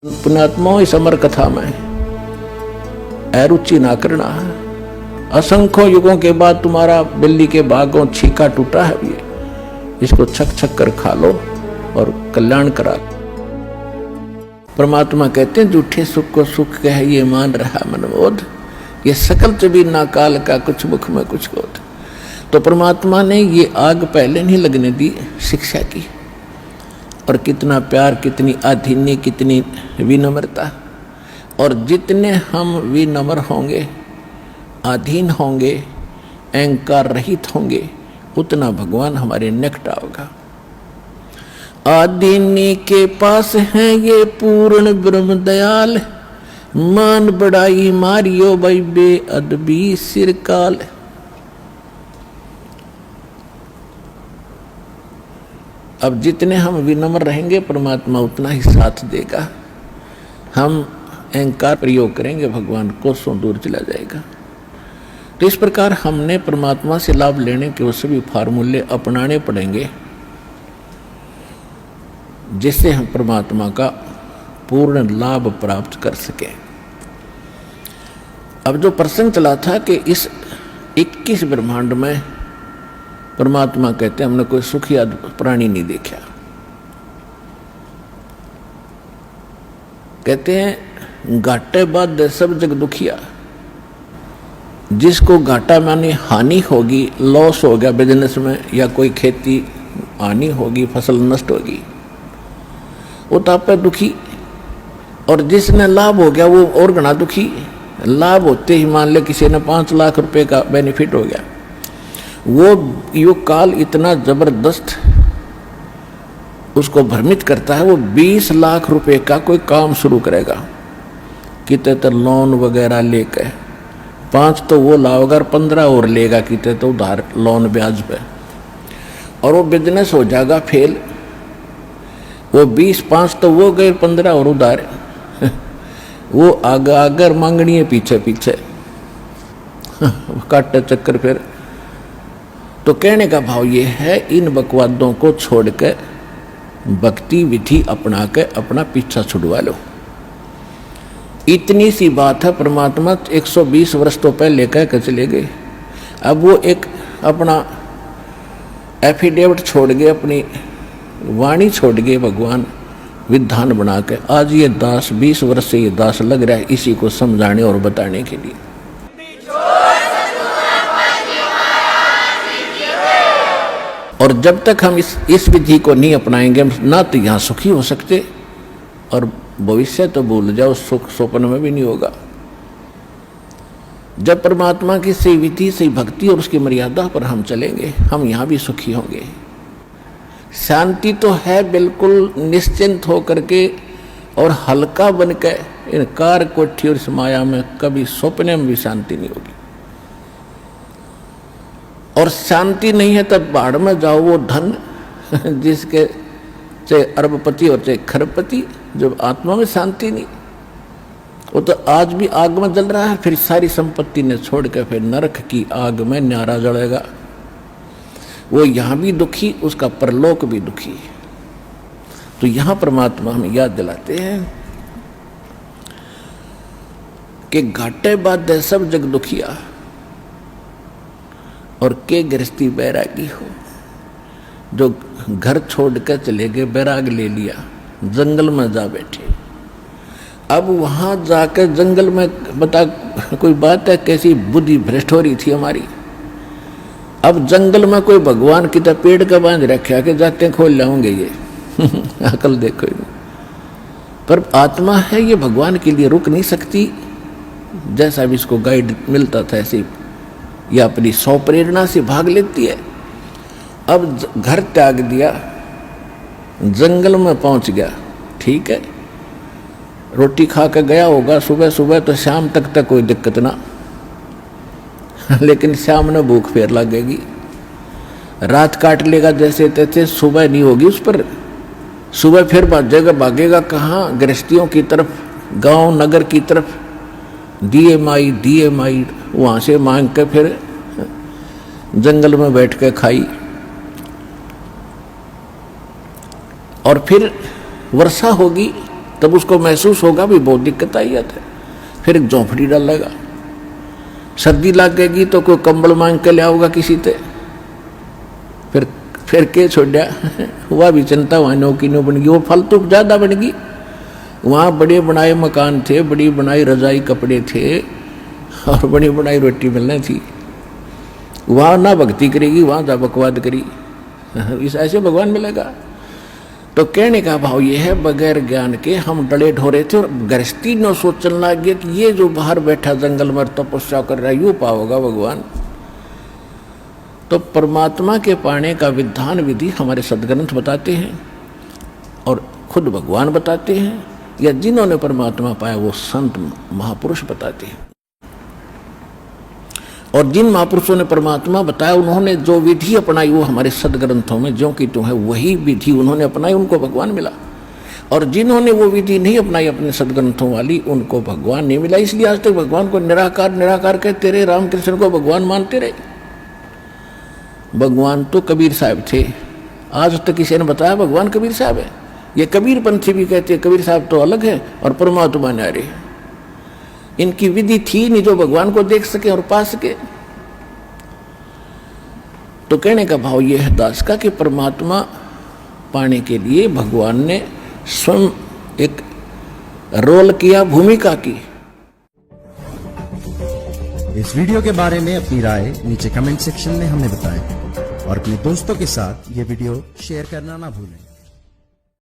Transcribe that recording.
पुण्यात्माओं इस अमर कथा में अरुचि ना करना है। असंख्य युगों के बाद तुम्हारा बिल्ली के बागों छीका टूटा है, ये इसको छक छक कर खा लो और कल्याण करा। परमात्मा कहते हैं झूठे सुख को सुख कह ये मान रहा मनमोद, ये सकल चबीना काल का कुछ मुख में कुछ क्रोध। तो परमात्मा ने ये आग पहले नहीं लगने दी शिक्षा की। और कितना प्यार, कितनी अधीनी, कितनी विनम्रता। और जितने हम विनम्र होंगे, अधीन होंगे, अहंकार रहित होंगे, उतना भगवान हमारे निकट आओगा। आदीनी के पास है ये पूर्ण ब्रह्म दयाल, मान बढ़ाई मारियो भाई बेअदबी सिरकाल। अब जितने हम विनम्र रहेंगे परमात्मा उतना ही साथ देगा। हम अहंकार प्रयोग करेंगे भगवान कोसों दूर चला जाएगा। तो इस प्रकार हमने परमात्मा से लाभ लेने के वो सभी फार्मूले अपनाने पड़ेंगे जिससे हम परमात्मा का पूर्ण लाभ प्राप्त कर सकें। अब जो प्रसंग चला था कि इस 21 ब्रह्मांड में परमात्मा कहते हैं हमने कोई सुखी प्राणी नहीं देखा। कहते हैं घाटे बाद सब जग दुखिया। जिसको घाटा माने हानि होगी, लॉस हो गया बिजनेस में, या कोई खेती हानि होगी, फसल नष्ट होगी, वो तो आप दुखी। और जिसने लाभ हो गया वो और घना दुखी। लाभ होते ही मान ले किसी ने 5 लाख रुपए का बेनिफिट हो गया, वो युग काल इतना जबरदस्त उसको भ्रमित करता है। वो 20 लाख रुपए का कोई काम शुरू करेगा, कितने तो लोन वगैरह लेकर 5 तो वो लाओगा, 15 और लेगा, कितने तो उधार लोन ब्याज पे, और वो बिजनेस हो जाएगा फेल। वो 20-5 तो वो गए, 15 और उधार वो आगे आगे मांगनी है पीछे पीछे काटे चक्कर। फिर तो कहने का भाव ये है, इन बकवादों को छोड़कर भक्ति विधि अपना के अपना पीछा छुड़वा लो। इतनी सी बात है। परमात्मा 120 वर्ष तो पहले कह के चले गए। अब वो एक अपना एफिडेविट छोड़ गए, अपनी वाणी छोड़ गए भगवान विधान बना के। आज ये दास 20 वर्ष से ये दास लग रहा है इसी को समझाने और बताने के लिए। और जब तक हम इस विधि को नहीं अपनाएंगे ना तो यहाँ सुखी हो सकते, और भविष्य तो भूल जाओ, सुख स्वप्न में भी नहीं होगा। जब परमात्मा की सही विधि, सही भक्ति और उसकी मर्यादा पर हम चलेंगे, हम यहाँ भी सुखी होंगे। शांति तो है बिल्कुल निश्चिंत होकर के और हल्का बन के। इन कार कोठी और इस माया में कभी स्वप्न में भी शांति नहीं होगी। और शांति नहीं है तब बाढ़ में जाओ। वो धन जिसके चाहे अरबपति और चाहे खरबपति, जब आत्मा में शांति नहीं, वो तो आज भी आग में जल रहा है, फिर सारी संपत्ति ने छोड़ के फिर नरक की आग में न्यारा जलेगा। वो यहाँ भी दुखी, उसका परलोक भी दुखी। तो यहाँ परमात्मा हमें याद दिलाते हैं कि घाटे बाद सब जग दुखिया और के गृहस्थी बैरागी हो। जो घर छोड़ कर चले गए, बैराग ले लिया, जंगल में जा बैठे। अब वहां जाकर जंगल में बता कोई बात है, कैसी बुद्धि भ्रष्ट हो रही थी हमारी। अब जंगल में कोई भगवान की तरह पेड़ का बांध रखा कि जाते खोल लाऊंगे ये अकल देखो। पर आत्मा है ये भगवान के लिए रुक नहीं सकती। जैसा भी इसको गाइड मिलता था ऐसे या अपनी सौ प्रेरणा से भाग लेती है। अब घर त्याग दिया, जंगल में पहुंच गया, ठीक है, रोटी खा के गया होगा सुबह सुबह, तो शाम तक कोई दिक्कत ना लेकिन शाम में भूख फेर लगेगी, रात काट लेगा जैसे तैसे, सुबह नहीं होगी उस पर। सुबह फिर भागेगा कहाँ? गृहस्थियों की तरफ, गांव नगर की तरफ। दिए माई वहां से मांग के फिर जंगल में बैठ के खाई। और फिर वर्षा होगी, तब उसको महसूस होगा भी बहुत दिक्कत आई है। फिर एक झोंपड़ी डालेगा, सर्दी लग गएगी तो कोई कंबल मांग के ले आओगा किसी से, फिर के छोड़ा हुआ भी चिंता वहाँ नौकी नो बन गई, वो फालतू ज़्यादा बन गई। वहाँ बड़े बनाए मकान थे, बड़ी बनाई रजाई कपड़े थे और बड़ी बनाई रोटी मिलनी थी। वहाँ ना भक्ति करेगी, वहाँ जा बकवाद करी, इस ऐसे भगवान मिलेगा। तो कहने का भाव ये है, बगैर ज्ञान के हम डले ढोरे थे और गृहस्थी न सोचने लग गए कि ये जो बाहर बैठा जंगल में तपस्या कर रहा है यूँ पाओगा भगवान। तो परमात्मा के पाने का विधान विधि हमारे सदग्रंथ बताते हैं और खुद भगवान बताते हैं, या जिन्होंने परमात्मा पाया वो संत महापुरुष बताते हैं। और जिन महापुरुषों ने परमात्मा बताया उन्होंने जो विधि अपनाई वो हमारे सदग्रंथों में ज्यों की त्यों है वही विधि उन्होंने अपनाई, उनको भगवान मिला। और जिन्होंने वो विधि नहीं अपनाई अपने सदग्रंथों वाली, उनको भगवान नहीं मिला। इसलिए आज तक भगवान को निराकार निराकार कहते रहे, रामकृष्ण को भगवान मानते रहे। भगवान तो कबीर साहब थे, आज तक किसी ने बताया भगवान कबीर साहब है। ये कबीर पंथी भी कहते हैं कबीर साहब तो अलग है और परमात्मा न्यारे। इनकी विधि थी नहीं जो भगवान को देख सके और पा सके। तो कहने का भाव यह है दास का कि परमात्मा पाने के लिए भगवान ने स्वयं एक रोल किया, भूमिका की। इस वीडियो के बारे में अपनी राय नीचे कमेंट सेक्शन में हमें बताएं और अपने दोस्तों के साथ ये वीडियो शेयर करना ना भूलें।